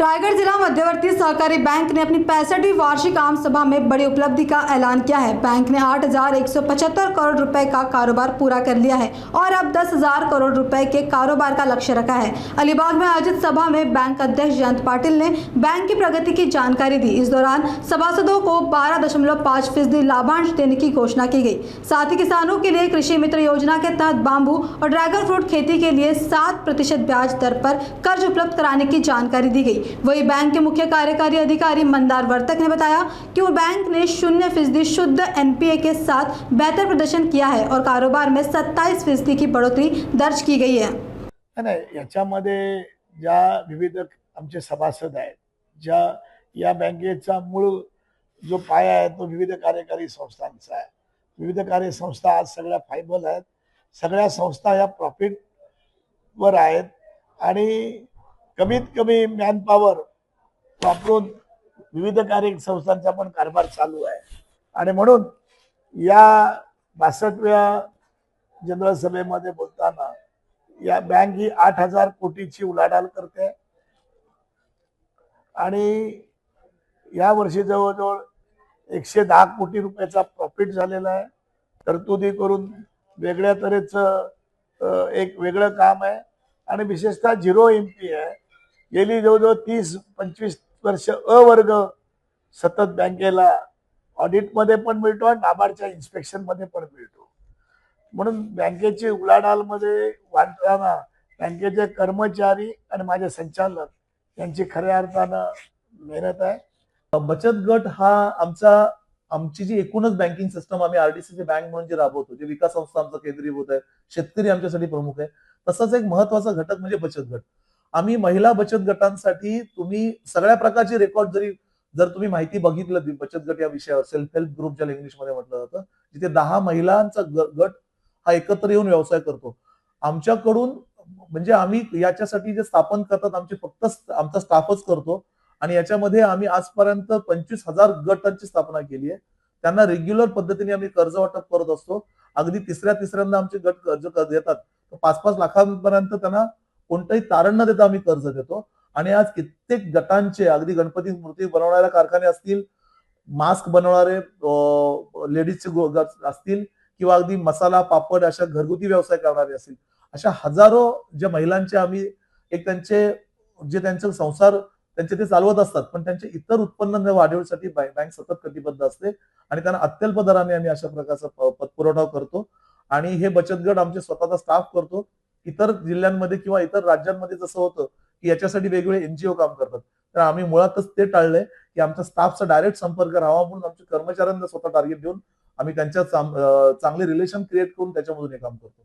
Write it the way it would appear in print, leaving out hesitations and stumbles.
रायगढ़ जिला मध्यवर्ती सहकारी बैंक ने अपनी 65वीं वार्षिक आम सभा में बड़ी उपलब्धि का ऐलान किया है। बैंक ने 8,175 करोड़ रुपए का कारोबार पूरा कर लिया है और अब 10,000 करोड़ रुपए के कारोबार का लक्ष्य रखा है। अलीबाग में आयोजित सभा में बैंक अध्यक्ष जयंत पाटिल ने बैंक की प्रगति की जानकारी दी। इस दौरान सभासदों को 12.5% लाभांश देने की घोषणा की गई। साथ ही किसानों के लिए कृषि मित्र योजना के तहत बाम्बू और ड्रैगन फ्रूट खेती के लिए 7% ब्याज दर पर कर्ज उपलब्ध कराने की जानकारी दी गई। वही बैंक के मुख्य कार्यकारी अधिकारी मंदार वर्तक ने बताया कि वो बैंक ने 0% शुद्ध एनपीए के साथ बेहतर प्रदर्शन किया है और कारोबार में 27% की बढ़ोतरी दर्ज की गई है। नाही, याच्यामध्ये ज्या विविध आमचे सभासद आहेत, ज्या या बँकेचा मूळ जो पाया आहे तो विविध कार्यकारी संस्थांचा आहे। विविध कार्य संस्था आज सगळ्या फायबल आहेत, सगळ्या संस्था या प्रॉफिट वर आहेत आणि कमीत कमी मॅन पॉवर वापरून विविध कार्य संस्थांचा पण कारभार चालू आहे आणि म्हणून या 62व्या जनरल सभेमध्ये बोलताना या बँक ही 8,000 कोटीची उलाढाल करते आणि या वर्षी जवळजवळ 110 कोटी रुपयाचा प्रॉफिट झालेला आहे। तरतुदी करून वेगळ्या तऱ्हेचं एक वेगळं काम आहे आणि विशेषतः झिरो एमपी आहे। गेली जवळजवळ 30-25 वर्ष अवर्ग सतत बँकेला ऑडिटमध्ये पण मिळतो आणि नाबार्डच्या इन्स्पेक्शनमध्ये पण मिळतो। म्हणून बँकेची उलाढालमध्ये वाढताना बँकेचे कर्मचारी आणि माझे संचालक यांची खऱ्या अर्थानं मेहनत आहे। बचत गट हा आमची जी एकूणच बँकिंग सिस्टम आम्ही आरडीसीसी बँक म्हणून जे राबवतो, जे विकास संस्था आमचा केंद्रीभूत आहे, शेतकरी आमच्यासाठी प्रमुख आहे, तसंच एक महत्वाचा घटक म्हणजे बचत गट। आम्ही महिला बचत गटांसाठी तुम्ही सगळ्या प्रकारची रेकॉर्ड जर तुम्ही माहिती बघितलं बचत गट या विषयावर, सेल्फ हेल्प ग्रुप ज्याला इंग्लिशमध्ये म्हटलं जातं, जिथे 10 महिलांचा गट हा एकत्र येऊन व्यवसाय करतो। आमच्याकडून म्हणजे आम्ही याच्यासाठी जे स्थापन करतात आमचे फक्त आमचा स्टाफच करतो आणि याच्यामध्ये आम्ही आजपर्यंत 25,000 गटांची स्थापना केली आहे। त्यांना रेग्युलर पद्धतीने आम्ही कर्ज वाटप करत असतो। अगदी तिसऱ्यांदा आमचे गट कर्ज देतात, 5-5 लाखांपर्यंत त्यांना कोणतंही तारण न देता आम्ही कर्ज देतो आणि आज कित्येक गटांचे अगदी गणपती मूर्ती बनवणारे कारखाने असतील, मास्क बनवणारे लेडीजचे गट असतील किंवा अगदी मसाला पापड अशा घरगुती व्यवसाय करणारे असतील, अशा हजारो ज्या महिलांचे आम्ही एक त्यांचे संसार त्यांचे ते चालवत असतात, पण त्यांचे इतर उत्पन्न वाढवण्यासाठी बँक सतत कटिबद्ध असते आणि त्यांना अत्यल्प दराने आम्ही अशा प्रकारचा पतपुरवठा करतो आणि हे बचत गट आमचे स्वतःचा स्टाफ करतो। इतर जिल्ह्यांमध्ये किंवा इतर राज्यांमध्ये जसं होतं की याच्यासाठी वेगवेगळे एनजीओ काम करतात, तर आम्ही मुळातच ते टाळलंय की आमचा स्टाफचा डायरेक्ट संपर्क राहावा म्हणून आमच्या कर्मचाऱ्यांना स्वतः टार्गेट देऊन आम्ही त्यांच्या चांगले रिलेशन क्रिएट करून त्याच्यामधून हे काम करतो।